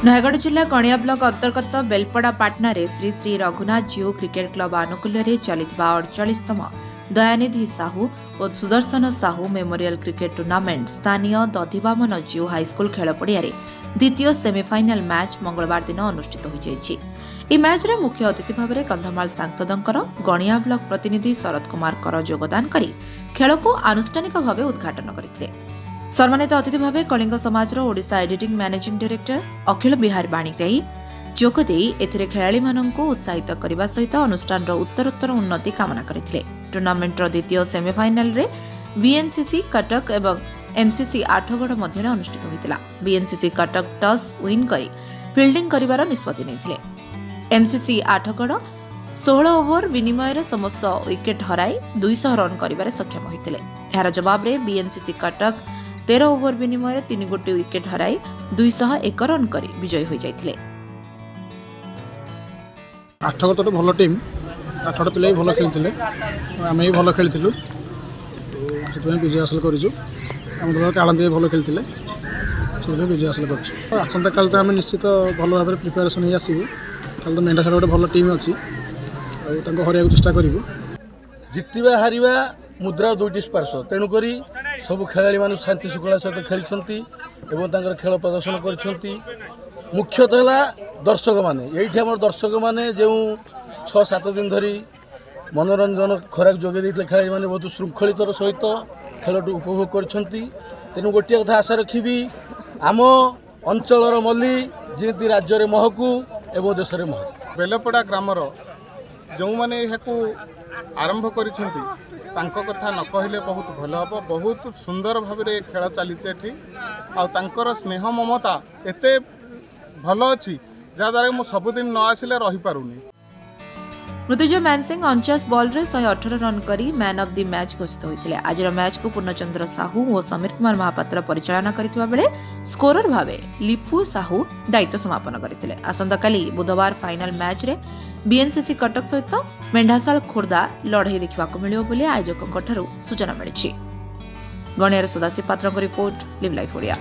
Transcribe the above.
नयगढ़ जिला गणिया ब्लॉक अंतर्गत बेलपड़ा पाटना रे श्री श्री रघुनाथ जीओ क्रिकेट क्लब आनुकूल्य चलिथिबा 48तम दयानिधि साहू और Sudarshan Sahu memorial cricket tournament स्थानीय दधिवामन जीओ हाईस्कूल खेल पड़िया द्वितीय सेमिफाइनाल मैच मंगलवार दिन अनुष्ठित हो जाइछि। ई मैच रे मुख्य अतिथि भाव में कंधमाल सांसदंकर गणिया ब्लॉक प्रतिनिधि शरद कुमार कर योगदान करी खेल को आनुष्ठानिक भाव उद्घाटन करथिले। सम्मानित अतिथि भाव कलिंग समाज ओडिशा एडिटिंग मैनेजिंग डायरेक्टर अखिल बिहार बाणीग्राही जोगदे एथिरे खेलाड़ी माननकु उत्साहित करने सहित अनुष्ठान उत्तरोत्तर उन्नति कामना करथिले। टूर्नामेंट द्वितीय सेमिफाइनाल रे बीएनसीसी कटक एवं एमसीसी आठगढ़ मध्य अनुष्ठित होइतिला। बीएनसीसी कटक टॉस विन करी फील्डिंग करिवार निष्पत्ति नेथिले। एमसीसी आठगढ़ 16 ओवर विनिमय समस्त विकेट हराई 200 रन करिवारे सक्षम होइतिले। यार जवाब रे बीएनसीसी कटक 13 ओवर विनिमय 3 गोटी विकेट हराई 201 रन करी विजयी हो जाइतिले। आठगढ़ तो भल टीम, आठगढ़ पिला भल खेलते आम भी भल खेलु से विजय हासिल करूँ। आम दल कालांदी भल खेलते से विजय हासिल कर। आसंता काल तो आम निश्चित भल भाव में प्रिपेरेसन हो आसबू। कल तो मेंढा गोटे भल टीम अच्छी हरिया चेष्टा करूँ। जितवा हारिबा मुद्रा दुईटी स्पर्श, तेणुक सब खेलाड़ी मान शांति श्रृंखला सहित खेली और खेल प्रदर्शन कर। मुख्यतः है दर्शक मैंने ये आम दर्शक मैंने जो 6-7 दिन धरी मनोरंजन खोराक जोगे देते खेलाड़ी मैंने बहुत श्रृंखलितर सहित खेलटू उपभोग कर। तेणु गोटे कथा आशा रखी आम अंचल मल्ली जमी राज्य महकू एवं देश में महकू। बेलपड़ा ग्रामर जो मैंने आरंभ कर कथा न कहले बहुत भल हम। बहुत सुंदर भाव में खेल चली स्नेह ममता एते भल अच्छी जहाद्वारा मुझे सबुदिन न आसिले रही पारुनी। मृत्युंजय मान सिंह 49 बॉल रे 118 रन करी मैन ऑफ द मैच घोषित होइतिले। आज मैच को पूर्णचंद्र साहू और समीर कुमार महापात्र परिचालना करथिबा बेले स्कोरर भावे लिपु साहू दायित्व समापन करथिले। आसंता काली बुधवार फाइनल मैच रे बीएनसीसी कटक सहित मेंढासाल खोर्धा लड़ाई देखा मिलियो बोली आयोजकों सूचना मिली। गणियार सदाशिव पात्र रिपोर्ट लिव लाइफ ओडिया।